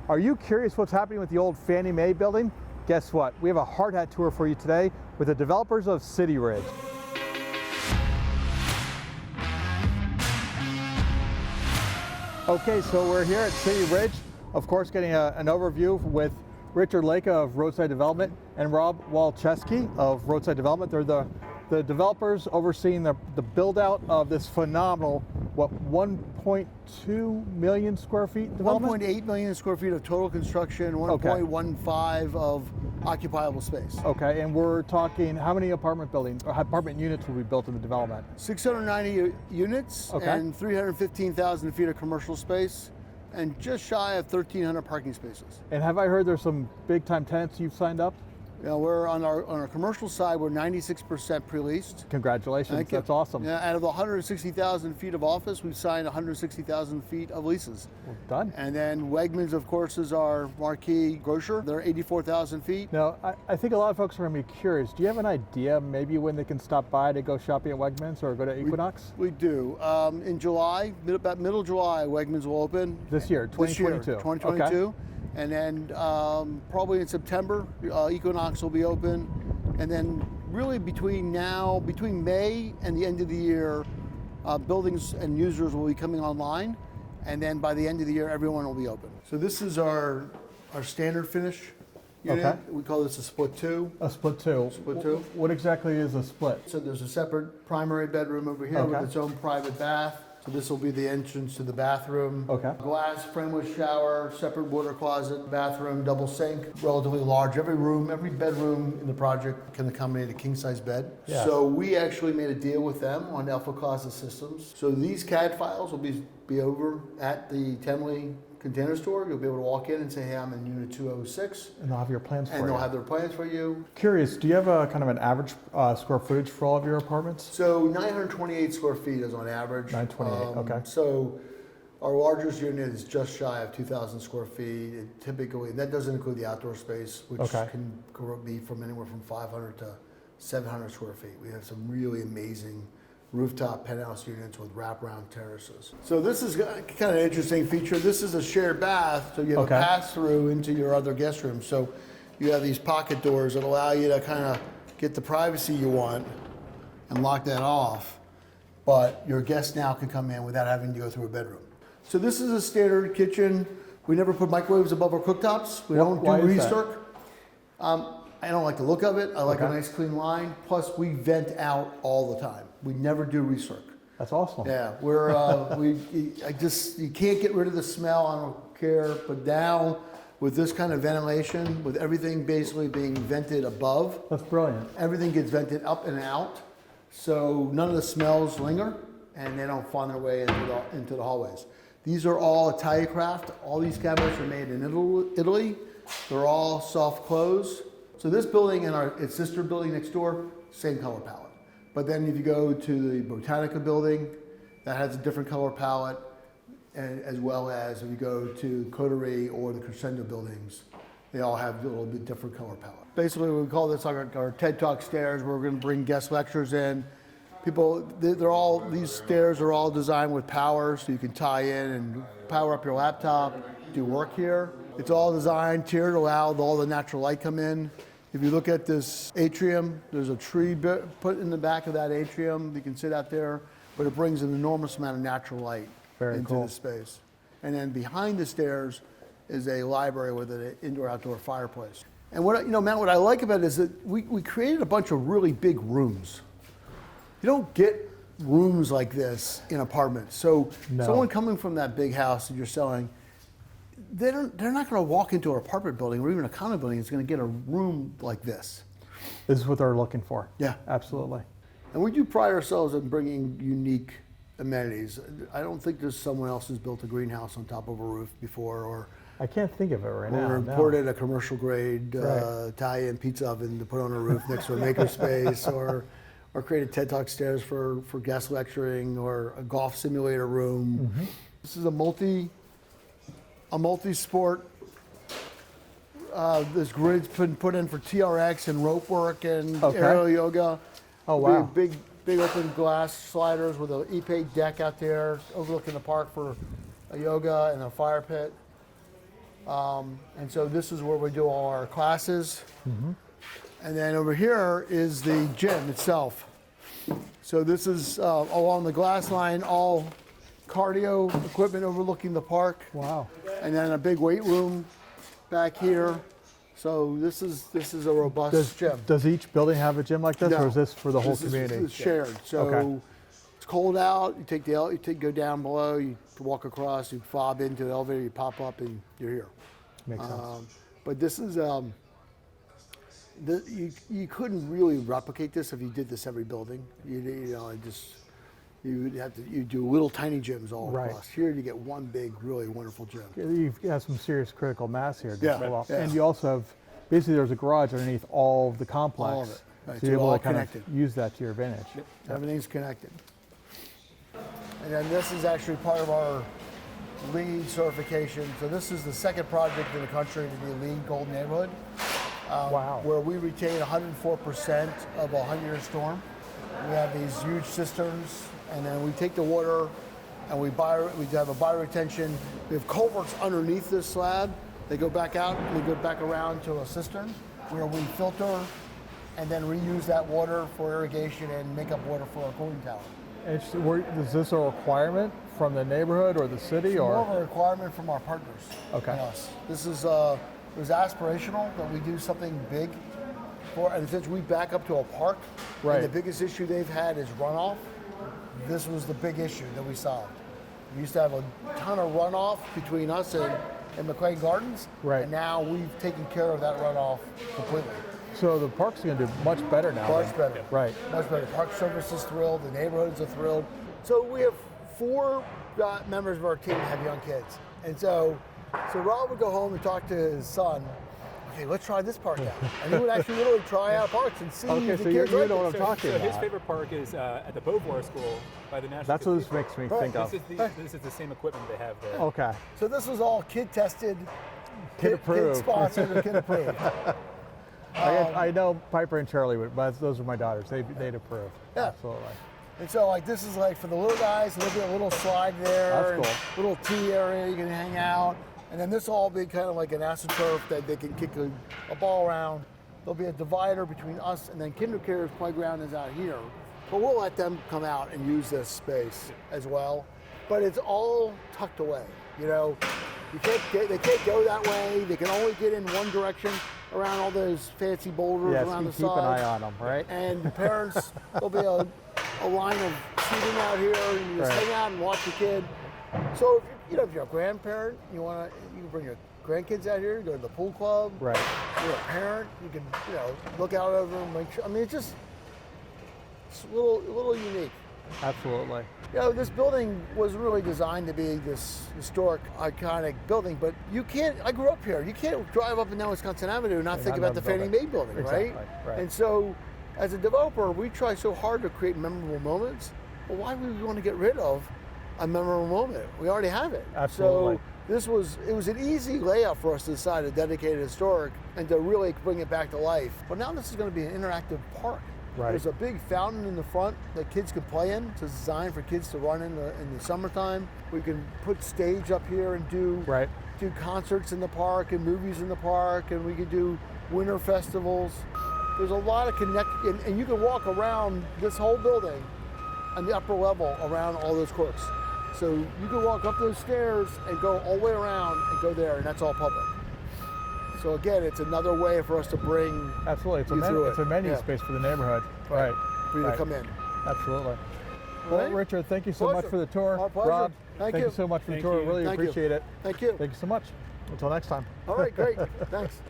Are you curious what's happening with the old Fannie Mae building? Guess what? We have a hard hat tour for you today with the developers of City Ridge. Okay, so we're here at City Ridge, of course getting an overview with Richard Lake of Roadside Development and Rob Wolcheski of Roadside Development. They're the developers overseeing the build out of this phenomenal, what, 1.2 million square feet development? 1.8 million square feet of total construction, 1.15 of occupiable space. Okay, and we're talking how many apartment buildings or apartment units will be built in the development? 690 units and 315,000 feet of commercial space and just shy of 1,300 parking spaces. And have I heard there's some big time tenants you've signed up? Yeah, we're on our commercial side, we're 96% pre-leased. Congratulations, that's awesome. Yeah, out of the 160,000 feet of office, we've signed 160,000 feet of leases. Well done. And then Wegmans, of course, is our marquee grocer. They're 84,000 feet. Now, I think a lot of folks are going to be curious. Do you have an idea maybe when they can stop by to go shopping at Wegmans or go to Equinox? We do. In July, about middle July, Wegmans will open. This year, 2022. This year, 2022. Okay. And then probably in September, Equinox will be open. And then really between May and the end of the year, buildings and users will be coming online. And then by the end of the year, everyone will be open. So this is our standard finish unit. Okay. We call this a split two. A split two. Split two. What exactly is a split? So there's a separate primary bedroom over here with its own private bath. So this will be the entrance to the bathroom. Okay. Glass frameless shower, separate water closet, bathroom, double sink, relatively large. Every room, every bedroom in the project can accommodate a king size bed. Yeah. So we actually made a deal with them on Alpha Closet Systems. So these CAD files will be over at the Temley Container Store. You'll be able to walk in and say, hey, I'm in unit 206. And they'll have your plans for you. And they'll have their plans for you. Curious, do you have a kind of an average square footage for all of your apartments? So 928 square feet is on average. 928, okay. So our largest unit is just shy of 2,000 square feet. It typically, that doesn't include the outdoor space, which can be from anywhere from 500 to 700 square feet. We have some really amazing rooftop penthouse units with wraparound terraces. So this is kind of an interesting feature. This is a shared bath, so you have a pass-through into your other guest room. So you have these pocket doors that allow you to kind of get the privacy you want and lock that off, but your guests now can come in without having to go through a bedroom. So this is a standard kitchen. We never put microwaves above our cooktops. We don't do recirc. I don't like the look of it. I like a nice clean line. Plus, we vent out all the time. We never do recirc. That's awesome. Yeah, we're you can't get rid of the smell. I don't care. But now, with this kind of ventilation, with everything basically being vented above, that's brilliant. Everything gets vented up and out, so none of the smells linger, and they don't find their way into the hallways. These are all Italiacraft. All these cabinets are made in Italy. They're all soft close. So this building and its sister building next door, same color palette. But then if you go to the Botanica building, that has a different color palette, and as well as if you go to Coterie or the Crescendo buildings, they all have a little bit different color palette. Basically, we call this like our TED Talk stairs, where we're going to bring guest lecturers in. These stairs are all designed with power, so you can tie in and power up your laptop, do work here. It's all designed here to allow all the natural light come in. If you look at this atrium, there's a tree put in the back of that atrium. You can sit out there, but it brings an enormous amount of natural light into the space. And then behind the stairs is a library with an indoor-outdoor fireplace. And Matt, what I like about it is that we created a bunch of really big rooms. You don't get rooms like this in apartments. So someone coming from that big house that you're selling, they're not going to walk into an apartment building or even a condo building that's going to get a room like this. This is what they're looking for. Yeah. Absolutely. And we do pride ourselves in bringing unique amenities. I don't think there's someone else who's built a greenhouse on top of a roof before, or I can't think of it right now. Or imported a commercial grade Italian pizza oven to put on a roof next to a makerspace, or created TED Talk stairs for guest lecturing, or a golf simulator room. Mm-hmm. This is a multi-sport. This grid's been put in for TRX and rope work and aerial yoga. Oh wow! Big open glass sliders with an e-pay deck out there overlooking the park for a yoga and a fire pit. And so this is where we do all our classes. And then over here is the gym itself. So this is along the glass line, all cardio equipment overlooking the park. Wow. And then a big weight room back here. So this is a robust gym. Does each building have a gym like this, No. or is this for the whole community? This is shared. So Okay. it's cold out. You take go down below. You walk across. You fob into the elevator. You pop up, and you're here. Makes sense. But this is you couldn't really replicate this if you did this every building. You would have to do little tiny gyms all Right. across. Here you get one big, really wonderful gym. You've got some serious critical mass here. Yeah, Pull off. yeah. And you also have, basically there's a garage underneath all of the complex. All of it. Right, So you're so able all to kind connected. of use that to your advantage. Yep. Everything's connected. And then this is actually part of our LEED certification. So this is the second project in the country to be a LEED Gold neighborhood. Wow. Where we retain 104% of a 100-year storm. We have these huge cisterns, and then we take the water and we have a bioretention. We have culverts underneath this slab. They go back out and we go back around to a cistern where we filter and then reuse that water for irrigation and make up water for our cooling tower. Is this a requirement from the neighborhood or the city? It's or more of a requirement from our partners. Okay. And us. This is it was aspirational that we do something big for, and since we back up to a park, Right. and the biggest issue they've had is runoff. This was the big issue that we solved. We used to have a ton of runoff between us and McLean Gardens, Right. and now we've taken care of that runoff completely. So the park's going to do much better now. Much better. Right. Much better. Park Service is thrilled. The neighborhoods are thrilled. So we have 4 members of our team that have young kids. And so Rob would go home and talk to his son. Okay, let's try this park out. And he would actually literally try out parks and see Okay, if the so kids you like know it. what I'm talking about. His favorite park is at the Beauvoir School by the National That's what this Cathedral. makes me Right. think of. This is the same equipment they have there. Okay. So this was all kid tested, Kid approved. kid sponsored, and kid approved. I know Piper and Charlie would, but those are my daughters. They'd approve. Yeah. Absolutely. And so like this is like for the little guys, there'll be a little slide there, That's and cool. little tea area you can hang out. And then this will all be kind of like an AstroTurf that they can kick a ball around. There'll be a divider between us and then KinderCare's playground is out here. But we'll let them come out and use this space as well. But it's all tucked away. You know, they can't go that way. They can only get in one direction around all those fancy boulders Yes, around you the keep sides. an eye on them, right? And the parents, there'll be a line of seating out here, and you just Right. hang out and watch your kid. So if you're a grandparent, you can bring your grandkids out here, go to the pool club. Right. If you're a parent, you can look out over them, make sure. I mean, it's a little unique. Absolutely. This building was really designed to be this historic, iconic building, but you can't, I grew up here, you can't drive up and down Wisconsin Avenue and not think not about the know the Fannie building. Mae building, Exactly, right? right. And so, as a developer, we try so hard to create memorable moments. Well, why would we want to get rid of a memorable moment? We already have it. Absolutely. So it was an easy layout for us to decide to dedicate it historic and to really bring it back to life. But now this is going to be an interactive park. Right. There's a big fountain in the front that kids can play in. It's designed for kids to run in the summertime. We can put stage up here and do concerts in the park and movies in the park, and we could do winter festivals. There's a lot of and you can walk around this whole building on the upper level around all those courts. So you can walk up those stairs and go all the way around and go there, and that's all public. So again, it's another way for us to bring Absolutely. It's a menu space for the neighborhood. Right. For you to come in. Absolutely. Well, Right. Richard, thank you so much for the tour. Our pleasure. Rob, Thank you you. so much for the Thank tour. you. Really Thank you. appreciate it. Thank you. Thank you so much. Until next time. All right, great. Thanks.